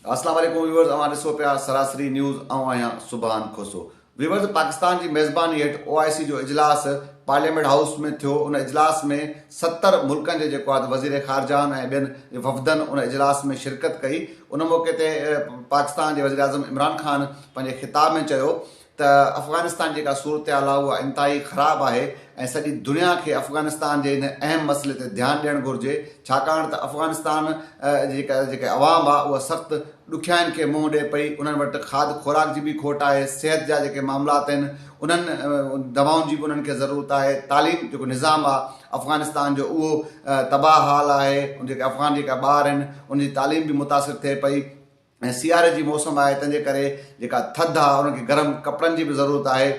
अस्सलाम वालेकुम व्यूअर्स, हमारे सो पिया सरासरी न्यूज़ आया सुभान खोसो। व्यूअर्स, पाकिस्तान की मेज़बानी हेठ OIC जो इजलास पार्लियामेंट हाउस में थियो। उन इजलास में 70 मुल्कन के जो वज़ीर ख़ारजा ऐं ॿियनि वफ़दन उन इजलास में शिरकत कई। उन मौके ते पाकिस्तान के वज़ीर आज़म इमरान खान पंहिंजे ख़िताब में चयो त अफ़गानिस्तान जी सूरत हाल आहे उहा इंतहाई ख़राब आहे ऐं सॼी दुनिया के अफ़गानिस्तान के इन अहम मसइले ते ध्यानु ॾियणु घुरिजे, छाकाणि त अफ़गानिस्तान जेके अवाम आहे उहा सख़्तु ॾुखियाईनि खे मुंहुं ॾिए पई। उन्हनि वटि खाद खुराक जी बि खोट आहे, सिहत जा जेके मामलात आहिनि उन्हनि दवाउनि जी बि उन्हनि खे ज़रूरत आहे। तालीम जेको निज़ाम आहे अफ़गानिस्तान जो उहो तबाह हाल आहे। जेके अफ़गान जेका ॿार आहिनि उनजी तालीम बि मुतासिर थिए पई ऐं सियारे जी मौसम आहे, तंहिंजे करे जेका थधि आहे उनखे गरम कपिड़नि जी बि ज़रूरत आहे।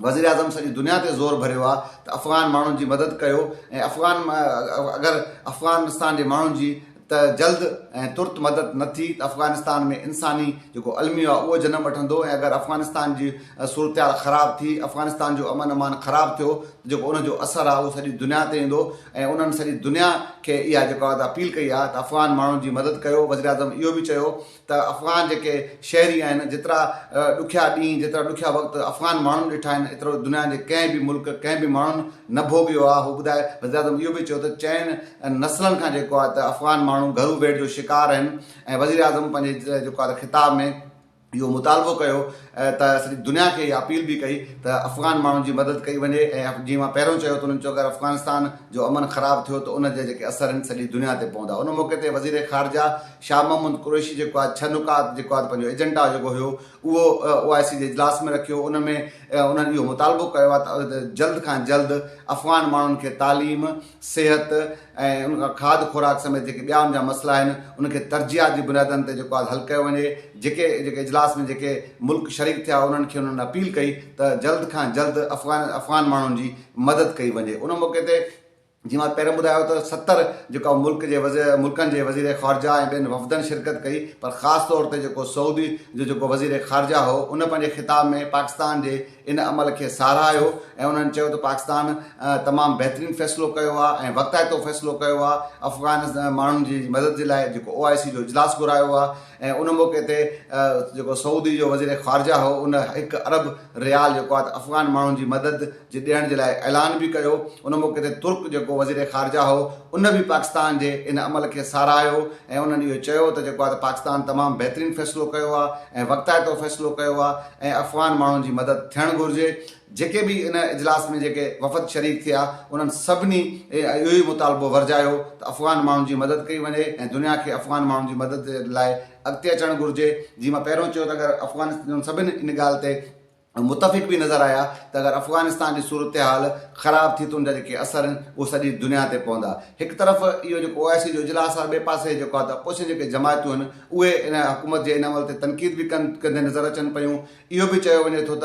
वज़ीर आज़म सॼी दुनिया ते ज़ोर भरियो आहे त अफ़गान माण्हुनि जी मदद कयो ऐं अगरि अफ़गानिस्तान जे माण्हुनि जी त जल्द ऐं तुर्त मदद न थी त अफ़गानिस्तान में इंसानी जेको अलमियो आहे उहो जनम वठंदो ऐं अगरि अफ़गानिस्तान जी सूरत हाल ख़राब थी, अफ़गानिस्तान जो अमन अमान ख़राब थियो त जेको उनजो असरु आहे उहो सॼी दुनिया ते ईंदो ऐं उन्हनि सॼी दुनिया खे इहा जेको आहे अपील कई आहे त अफ़गान माण्हुनि जी मदद कयो। वज़ीर आज़म इहो बि चयो त अफ़गान जेके शहरी आहिनि, जेतिरा ॾुखिया ॾींहं, जेतिरा ॾुखिया वक़्तु अफ़गान माण्हुनि ॾिठा आहिनि, एतिरो दुनिया जे कंहिं बि मुल्क कंहिं बि माण्हुनि न भोॻियो आहे। हू ॿुधाए, वज़ीर आज़म इहो बि चयो त चइनि नस्लनि खां जेको आहे त अफ़गान माण्हू घरू वेड़ जो शिकार आहिनि ऐं वज़ीर आज़म पंहिंजे जेको आहे ख़िताब में इहो मुतालबो कयो त सॼी दुनिया खे इहा अपील बि कई त अफ़गान माण्हुनि जी मदद कई वञे ऐं जीअं मां पहिरियों चयो त उन्हनि चयो अगरि अफ़गानिस्तान जो अमन ख़राब थियो त उनजे जेके असर आहिनि सॼी दुनिया ते पवंदा। उन मौके ते वज़ीर ख़ारजा शाह महमूद कुरैशी जेको आहे 6 नुकात जेको आहे पंहिंजो एजेंडा जेको हुयो उहो OIC जे इजलास में रखियो। उन में उन्हनि इहो मुतालबो कयो आहे त जल्द खां जल्द अफ़गान माण्हुनि खे तालीम, सिहत ऐं उनखां खाद खुराक समेत जेके ॿिया उनजा मसइला आहिनि उनखे तरजीहात जी बुनियादनि ते जेको आहे हल कयो वञे। जेके इजलास में जेके मुल्क शरीक थिया उन्हनि खे उन्हनि अपील कई त जल्द खां जल्द अफ़गान माण्हुनि जी मदद कई वञे। उन मौके ते जीअं मां पहिरियों ॿुधायो त 70 जेका मुल्कनि जे वज़ीर ख़ारजा ऐं ॿियनि वफ़दनि शिरकत कई, पर ख़ासि तौर ते जेको सऊदी जो जेको वज़ीर ख़ारजा हो उन पंहिंजे ख़िताब में पाकिस्तान जे इन अमल खे साराहियो ऐं उन्हनि चयो त पाकिस्तान तमामु बहितरीनु फ़ैसिलो कयो आहे ऐं वक़्ताइतो फ़ैसिलो कयो आहे। अफ़गान माण्हुनि जी मदद जे लाइ जेको OIC जो इजलास घुरायो आहे ऐं उन मौके ते जेको सऊदी जो वज़ीर ख़ारजा हो उन 1 अरब रियाल जेको आहे अफ़गान माण्हुनि जी मदद जे ॾियण जे लाइ ऐलान बि कयो। उन मौके ते तुर्क जेको वज़ीर ख़ारजा हो उन बि पाकिस्तान जे इन अमल खे साराहियो ऐं उन्हनि इहो चयो त जेको आहे पाकिस्तान तमामु बहितरीनु फ़ैसिलो कयो आहे ऐं वक़्ताइतो फ़ैसिलो कयो आहे ऐं अफ़गान माण्हुनि जी मदद थियणु घुरिजे। जेके बि इन इजलास में जेके वफ़द शरीक थिया उन्हनि सभिनी इहो ई मुतालबो वरजायो त अफ़गान माण्हुनि जी मदद कई वञे ऐं दुनिया खे अफ़गान माण्हुनि जी मदद जे लाइ अॻिते अचणु घुरिजे। जीअं मां पहिरियों चयो त अगरि अफ़गानिस्तान सभिनी इन ॻाल्हि ते मुतफ़िक़ भी नज़र आया त अगरि अफ़गानिस्तान की सूरत हाल ख़राब थी तो उनजा जेके असर आहिनि उहे सॼी दुनिया ते पवंदा। हिकु तरफ़ इहो जेको OIC जो इजलास आहे, ॿिए पासे जेको आहे त अपोज़िशन जेके जमायतूं आहिनि उहे इन हुकूमत जे इन अमल ते तनक़ीद बि कंदे नज़र अचनि पियूं। इहो बि चयो वञे थो त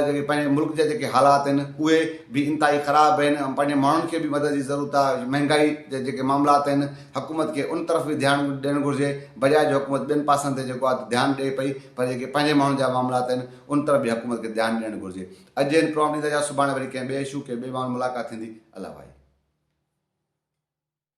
जेके पंहिंजे मुल्क जा जेके हालात आहिनि उहे बि इंतहाई ख़राब आहिनि, पंहिंजे माण्हुनि खे बि मदद जी ज़रूरत आहे। महांगाई जे जेके मामलात आहिनि हुकूमत खे उन तरफ़ बि ध्यानु ॾियणु घुरिजे, बजाए जो हुकूमत ॿियनि पासनि ते जेको आहे ध्यानु ॾिए पई, पर जेके पंहिंजे माण्हुनि जा मामलात आहिनि उन तरफ़ बि हुकूमत खे ध्यानु ॾियणु घुरिजे। अॼु इन प्रोग्राम जी सुभाणे वरी कंहिं ॿिए इशू के ॿिए माण्हू मुलाक़ात थींदी। अल्लाह भाई।